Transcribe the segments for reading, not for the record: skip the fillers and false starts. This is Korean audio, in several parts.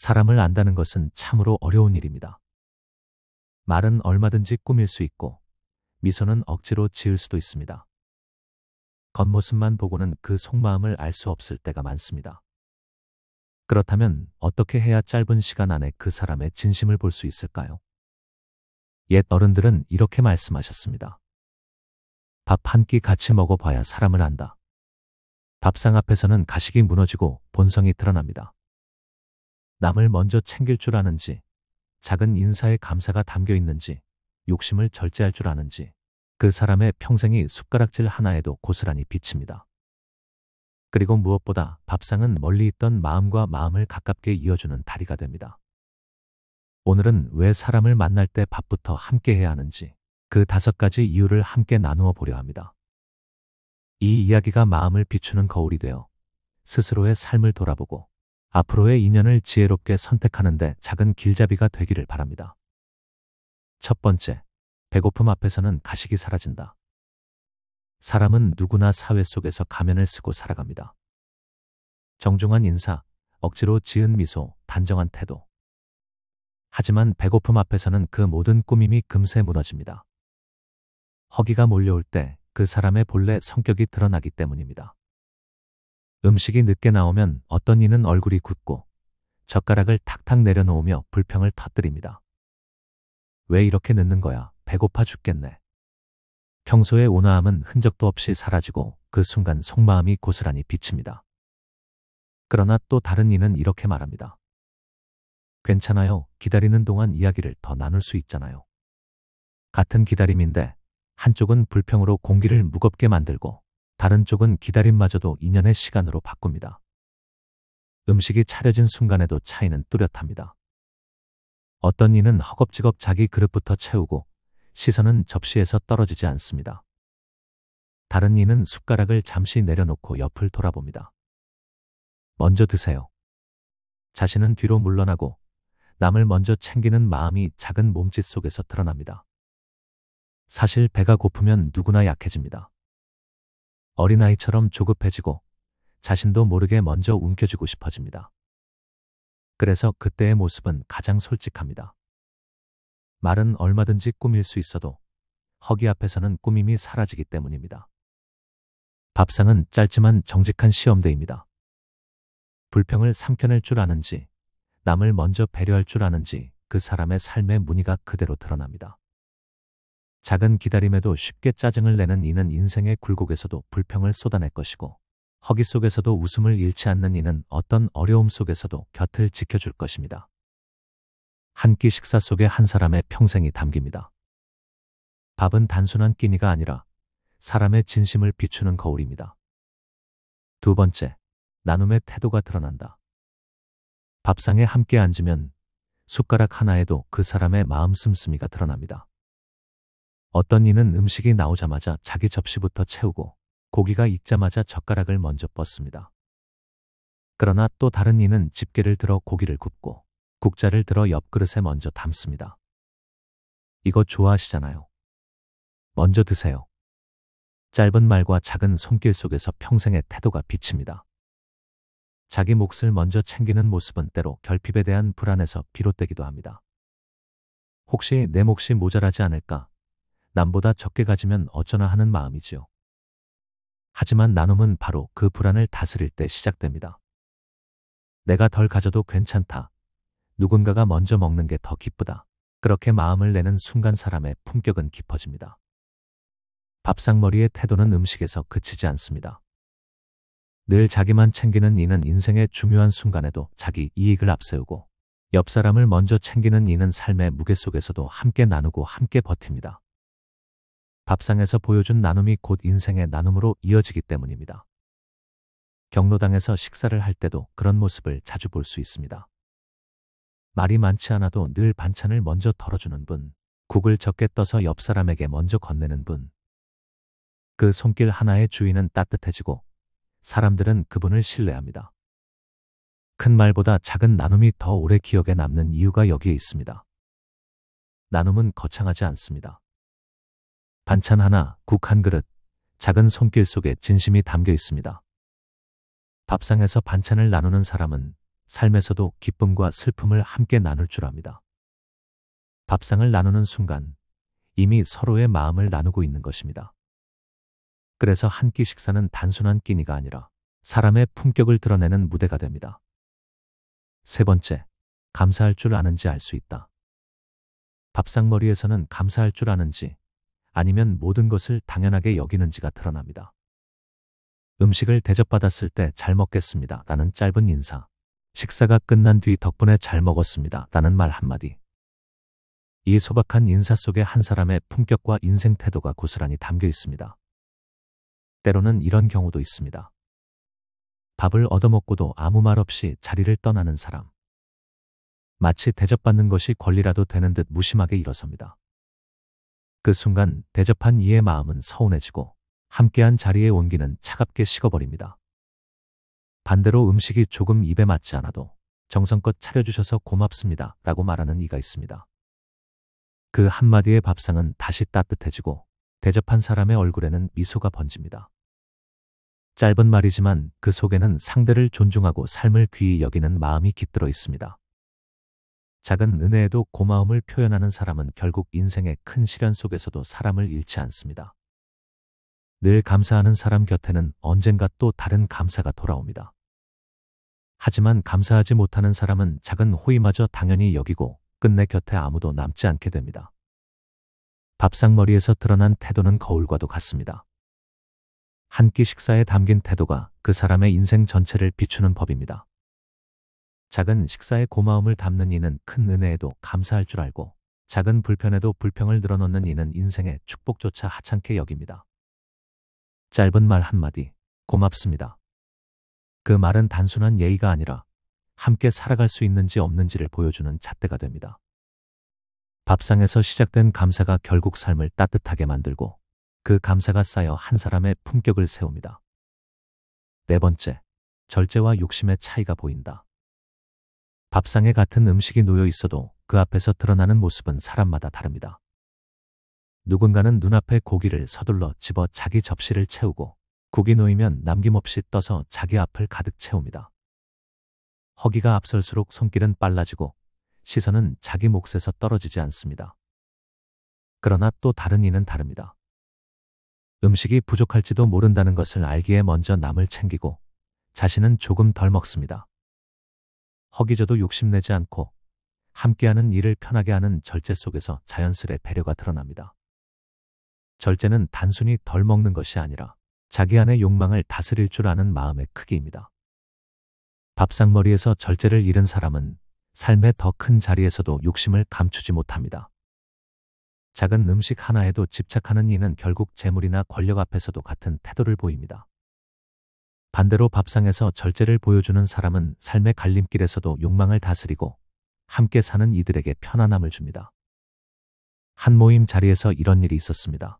사람을 안다는 것은 참으로 어려운 일입니다. 말은 얼마든지 꾸밀 수 있고 미소는 억지로 지을 수도 있습니다. 겉모습만 보고는 그 속마음을 알 수 없을 때가 많습니다. 그렇다면 어떻게 해야 짧은 시간 안에 그 사람의 진심을 볼 수 있을까요? 옛 어른들은 이렇게 말씀하셨습니다. 밥 한 끼 같이 먹어봐야 사람을 안다. 밥상 앞에서는 가식이 무너지고 본성이 드러납니다. 남을 먼저 챙길 줄 아는지, 작은 인사에 감사가 담겨 있는지, 욕심을 절제할 줄 아는지, 그 사람의 평생이 숟가락질 하나에도 고스란히 비칩니다. 그리고 무엇보다 밥상은 멀리 있던 마음과 마음을 가깝게 이어주는 다리가 됩니다. 오늘은 왜 사람을 만날 때 밥부터 함께 해야 하는지 그 5가지 이유를 함께 나누어 보려 합니다. 이 이야기가 마음을 비추는 거울이 되어 스스로의 삶을 돌아보고 앞으로의 인연을 지혜롭게 선택하는 데 작은 길잡이가 되기를 바랍니다. 첫 번째, 배고픔 앞에서는 가식이 사라진다. 사람은 누구나 사회 속에서 가면을 쓰고 살아갑니다. 정중한 인사, 억지로 지은 미소, 단정한 태도. 하지만 배고픔 앞에서는 그 모든 꾸밈이 금세 무너집니다. 허기가 몰려올 때 그 사람의 본래 성격이 드러나기 때문입니다. 음식이 늦게 나오면 어떤 이는 얼굴이 굳고 젓가락을 탁탁 내려놓으며 불평을 터뜨립니다. 왜 이렇게 늦는 거야? 배고파 죽겠네. 평소의 온화함은 흔적도 없이 사라지고 그 순간 속마음이 고스란히 비칩니다. 그러나 또 다른 이는 이렇게 말합니다. 괜찮아요. 기다리는 동안 이야기를 더 나눌 수 있잖아요. 같은 기다림인데 한쪽은 불평으로 공기를 무겁게 만들고 다른 쪽은 기다림마저도 인연의 시간으로 바꿉니다. 음식이 차려진 순간에도 차이는 뚜렷합니다. 어떤 이는 허겁지겁 자기 그릇부터 채우고 시선은 접시에서 떨어지지 않습니다. 다른 이는 숟가락을 잠시 내려놓고 옆을 돌아봅니다. 먼저 드세요. 자신은 뒤로 물러나고 남을 먼저 챙기는 마음이 작은 몸짓 속에서 드러납니다. 사실 배가 고프면 누구나 약해집니다. 어린아이처럼 조급해지고 자신도 모르게 먼저 움켜쥐고 싶어집니다. 그래서 그때의 모습은 가장 솔직합니다. 말은 얼마든지 꾸밀 수 있어도 허기 앞에서는 꾸밈이 사라지기 때문입니다. 밥상은 짧지만 정직한 시험대입니다. 불평을 삼켜낼 줄 아는지, 남을 먼저 배려할 줄 아는지 그 사람의 삶의 무늬가 그대로 드러납니다. 작은 기다림에도 쉽게 짜증을 내는 이는 인생의 굴곡에서도 불평을 쏟아낼 것이고 허기 속에서도 웃음을 잃지 않는 이는 어떤 어려움 속에서도 곁을 지켜줄 것입니다. 한 끼 식사 속에 한 사람의 평생이 담깁니다. 밥은 단순한 끼니가 아니라 사람의 진심을 비추는 거울입니다. 두 번째, 나눔의 태도가 드러난다. 밥상에 함께 앉으면 숟가락 하나에도 그 사람의 마음 씀씀이가 드러납니다. 어떤 이는 음식이 나오자마자 자기 접시부터 채우고 고기가 익자마자 젓가락을 먼저 뻗습니다. 그러나 또 다른 이는 집게를 들어 고기를 굽고 국자를 들어 옆그릇에 먼저 담습니다. 이거 좋아하시잖아요. 먼저 드세요. 짧은 말과 작은 손길 속에서 평생의 태도가 비칩니다. 자기 몫을 먼저 챙기는 모습은 때로 결핍에 대한 불안에서 비롯되기도 합니다. 혹시 내 몫이 모자라지 않을까? 남보다 적게 가지면 어쩌나 하는 마음이지요. 하지만 나눔은 바로 그 불안을 다스릴 때 시작됩니다. 내가 덜 가져도 괜찮다. 누군가가 먼저 먹는 게 더 기쁘다. 그렇게 마음을 내는 순간 사람의 품격은 깊어집니다. 밥상머리의 태도는 음식에서 그치지 않습니다. 늘 자기만 챙기는 이는 인생의 중요한 순간에도 자기 이익을 앞세우고 옆 사람을 먼저 챙기는 이는 삶의 무게 속에서도 함께 나누고 함께 버팁니다. 밥상에서 보여준 나눔이 곧 인생의 나눔으로 이어지기 때문입니다. 경로당에서 식사를 할 때도 그런 모습을 자주 볼 수 있습니다. 말이 많지 않아도 늘 반찬을 먼저 덜어주는 분, 국을 적게 떠서 옆 사람에게 먼저 건네는 분. 그 손길 하나의 주인은 따뜻해지고 사람들은 그분을 신뢰합니다. 큰 말보다 작은 나눔이 더 오래 기억에 남는 이유가 여기에 있습니다. 나눔은 거창하지 않습니다. 반찬 하나, 국 한 그릇, 작은 손길 속에 진심이 담겨 있습니다. 밥상에서 반찬을 나누는 사람은 삶에서도 기쁨과 슬픔을 함께 나눌 줄 압니다. 밥상을 나누는 순간 이미 서로의 마음을 나누고 있는 것입니다. 그래서 한 끼 식사는 단순한 끼니가 아니라 사람의 품격을 드러내는 무대가 됩니다. 세 번째, 감사할 줄 아는지 알 수 있다. 밥상머리에서는 감사할 줄 아는지 아니면 모든 것을 당연하게 여기는지가 드러납니다. 음식을 대접받았을 때 잘 먹겠습니다 라는 짧은 인사, 식사가 끝난 뒤 덕분에 잘 먹었습니다 라는 말 한마디. 이 소박한 인사 속에 한 사람의 품격과 인생 태도가 고스란히 담겨 있습니다. 때로는 이런 경우도 있습니다. 밥을 얻어먹고도 아무 말 없이 자리를 떠나는 사람. 마치 대접받는 것이 권리라도 되는 듯 무심하게 일어섭니다. 그 순간 대접한 이의 마음은 서운해지고 함께한 자리의 온기는 차갑게 식어버립니다. 반대로 음식이 조금 입에 맞지 않아도 정성껏 차려주셔서 고맙습니다 라고 말하는 이가 있습니다. 그 한마디의 밥상은 다시 따뜻해지고 대접한 사람의 얼굴에는 미소가 번집니다. 짧은 말이지만 그 속에는 상대를 존중하고 삶을 귀히 여기는 마음이 깃들어 있습니다. 작은 은혜에도 고마움을 표현하는 사람은 결국 인생의 큰 시련 속에서도 사람을 잃지 않습니다. 늘 감사하는 사람 곁에는 언젠가 또 다른 감사가 돌아옵니다. 하지만 감사하지 못하는 사람은 작은 호의마저 당연히 여기고 끝내 곁에 아무도 남지 않게 됩니다. 밥상머리에서 드러난 태도는 거울과도 같습니다. 한 끼 식사에 담긴 태도가 그 사람의 인생 전체를 비추는 법입니다. 작은 식사에 고마움을 담는 이는 큰 은혜에도 감사할 줄 알고 작은 불편에도 불평을 늘어놓는 이는 인생의 축복조차 하찮게 여깁니다. 짧은 말 한마디, 고맙습니다. 그 말은 단순한 예의가 아니라 함께 살아갈 수 있는지 없는지를 보여주는 잣대가 됩니다. 밥상에서 시작된 감사가 결국 삶을 따뜻하게 만들고 그 감사가 쌓여 한 사람의 품격을 세웁니다. 네 번째, 절제와 욕심의 차이가 보인다. 밥상에 같은 음식이 놓여 있어도 그 앞에서 드러나는 모습은 사람마다 다릅니다. 누군가는 눈앞에 고기를 서둘러 집어 자기 접시를 채우고 국이 놓이면 남김없이 떠서 자기 앞을 가득 채웁니다. 허기가 앞설수록 손길은 빨라지고 시선은 자기 몫에서 떨어지지 않습니다. 그러나 또 다른 이는 다릅니다. 음식이 부족할지도 모른다는 것을 알기에 먼저 남을 챙기고 자신은 조금 덜 먹습니다. 허기져도 욕심내지 않고 함께하는 일을 편하게 하는 절제 속에서 자연스레 배려가 드러납니다. 절제는 단순히 덜 먹는 것이 아니라 자기 안의 욕망을 다스릴 줄 아는 마음의 크기입니다. 밥상머리에서 절제를 잃은 사람은 삶의 더 큰 자리에서도 욕심을 감추지 못합니다. 작은 음식 하나에도 집착하는 이는 결국 재물이나 권력 앞에서도 같은 태도를 보입니다. 반대로 밥상에서 절제를 보여주는 사람은 삶의 갈림길에서도 욕망을 다스리고 함께 사는 이들에게 편안함을 줍니다. 한 모임 자리에서 이런 일이 있었습니다.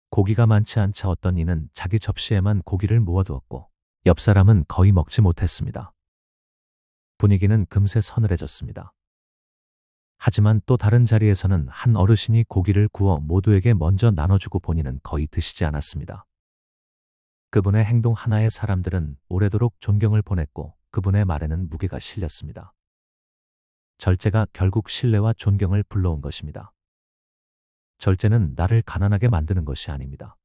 고기가 많지 않자 어떤 이는 자기 접시에만 고기를 모아두었고 옆 사람은 거의 먹지 못했습니다. 분위기는 금세 서늘해졌습니다. 하지만 또 다른 자리에서는 한 어르신이 고기를 구워 모두에게 먼저 나눠주고 본인은 거의 드시지 않았습니다. 그분의 행동 하나에 사람들은 오래도록 존경을 보냈고 그분의 말에는 무게가 실렸습니다. 절제가 결국 신뢰와 존경을 불러온 것입니다. 절제는 나를 가난하게 만드는 것이 아닙니다.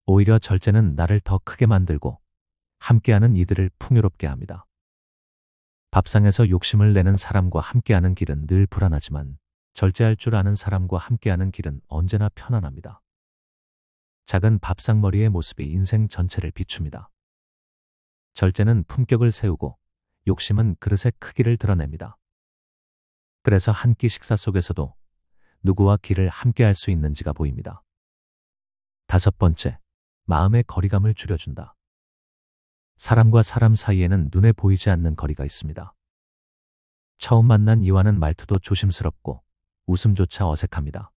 오히려 절제는 나를 더 크게 만들고 함께하는 이들을 풍요롭게 합니다. 밥상에서 욕심을 내는 사람과 함께하는 길은 늘 불안하지만 절제할 줄 아는 사람과 함께하는 길은 언제나 편안합니다. 작은 밥상머리의 모습이 인생 전체를 비춥니다. 절제는 품격을 세우고 욕심은 그릇의 크기를 드러냅니다. 그래서 한 끼 식사 속에서도 누구와 길을 함께할 수 있는지가 보입니다. 다섯 번째, 마음의 거리감을 줄여준다. 사람과 사람 사이에는 눈에 보이지 않는 거리가 있습니다. 처음 만난 이와는 말투도 조심스럽고 웃음조차 어색합니다.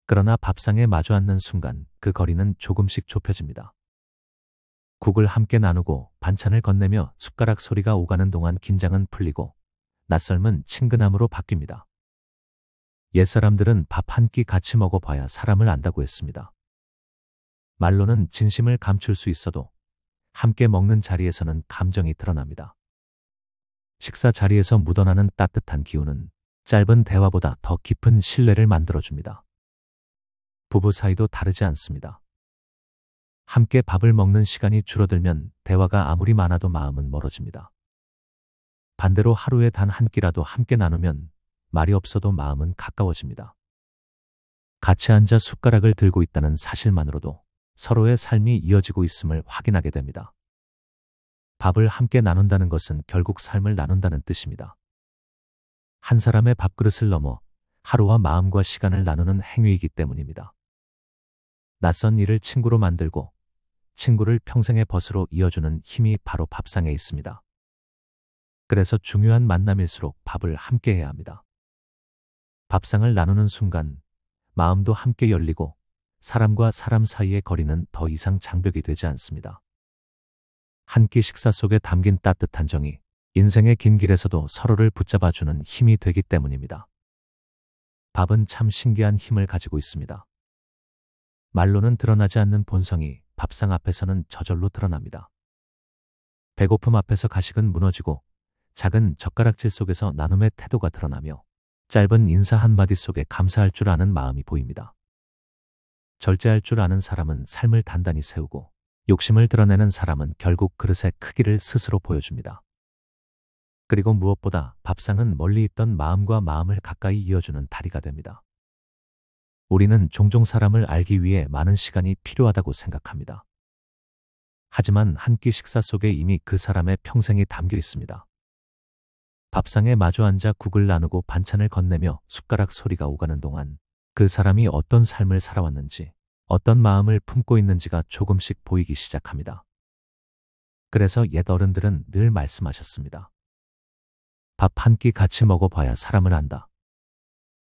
그러나 밥상에 마주 앉는 순간 그 거리는 조금씩 좁혀집니다. 국을 함께 나누고 반찬을 건네며 숟가락 소리가 오가는 동안 긴장은 풀리고 낯설음은 친근함으로 바뀝니다. 옛사람들은 밥 한 끼 같이 먹어봐야 사람을 안다고 했습니다. 말로는 진심을 감출 수 있어도 함께 먹는 자리에서는 감정이 드러납니다. 식사 자리에서 묻어나는 따뜻한 기운은 짧은 대화보다 더 깊은 신뢰를 만들어줍니다. 부부 사이도 다르지 않습니다. 함께 밥을 먹는 시간이 줄어들면 대화가 아무리 많아도 마음은 멀어집니다. 반대로 하루에 단 한 끼라도 함께 나누면 말이 없어도 마음은 가까워집니다. 같이 앉아 숟가락을 들고 있다는 사실만으로도 서로의 삶이 이어지고 있음을 확인하게 됩니다. 밥을 함께 나눈다는 것은 결국 삶을 나눈다는 뜻입니다. 한 사람의 밥그릇을 넘어 하루와 마음과 시간을 나누는 행위이기 때문입니다. 낯선 일을 친구로 만들고 친구를 평생의 벗으로 이어주는 힘이 바로 밥상에 있습니다. 그래서 중요한 만남일수록 밥을 함께 해야 합니다. 밥상을 나누는 순간 마음도 함께 열리고 사람과 사람 사이의 거리는 더 이상 장벽이 되지 않습니다. 한 끼 식사 속에 담긴 따뜻한 정이 인생의 긴 길에서도 서로를 붙잡아주는 힘이 되기 때문입니다. 밥은 참 신기한 힘을 가지고 있습니다. 말로는 드러나지 않는 본성이 밥상 앞에서는 저절로 드러납니다. 배고픔 앞에서 가식은 무너지고 작은 젓가락질 속에서 나눔의 태도가 드러나며 짧은 인사 한마디 속에 감사할 줄 아는 마음이 보입니다. 절제할 줄 아는 사람은 삶을 단단히 세우고 욕심을 드러내는 사람은 결국 그릇의 크기를 스스로 보여줍니다. 그리고 무엇보다 밥상은 멀리 있던 마음과 마음을 가까이 이어주는 다리가 됩니다. 우리는 종종 사람을 알기 위해 많은 시간이 필요하다고 생각합니다. 하지만 한 끼 식사 속에 이미 그 사람의 평생이 담겨 있습니다. 밥상에 마주 앉아 국을 나누고 반찬을 건네며 숟가락 소리가 오가는 동안 그 사람이 어떤 삶을 살아왔는지, 어떤 마음을 품고 있는지가 조금씩 보이기 시작합니다. 그래서 옛 어른들은 늘 말씀하셨습니다. 밥 한 끼 같이 먹어봐야 사람을 안다.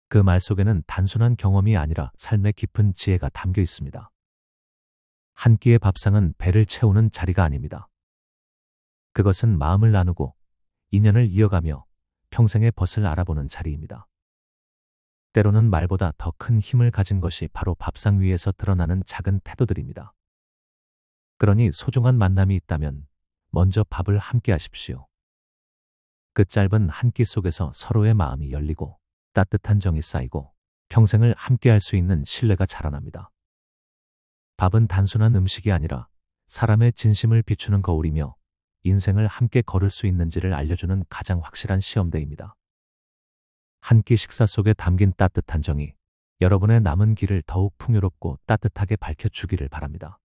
그 말 속에는 단순한 경험이 아니라 삶의 깊은 지혜가 담겨 있습니다. 한 끼의 밥상은 배를 채우는 자리가 아닙니다. 그것은 마음을 나누고 인연을 이어가며 평생의 벗을 알아보는 자리입니다. 때로는 말보다 더 큰 힘을 가진 것이 바로 밥상 위에서 드러나는 작은 태도들입니다. 그러니 소중한 만남이 있다면 먼저 밥을 함께 하십시오. 그 짧은 한 끼 속에서 서로의 마음이 열리고 따뜻한 정이 쌓이고 평생을 함께 할 수 있는 신뢰가 자라납니다. 밥은 단순한 음식이 아니라 사람의 진심을 비추는 거울이며 인생을 함께 걸을 수 있는지를 알려주는 가장 확실한 시험대입니다. 한 끼 식사 속에 담긴 따뜻한 정이 여러분의 남은 길을 더욱 풍요롭고 따뜻하게 밝혀주기를 바랍니다.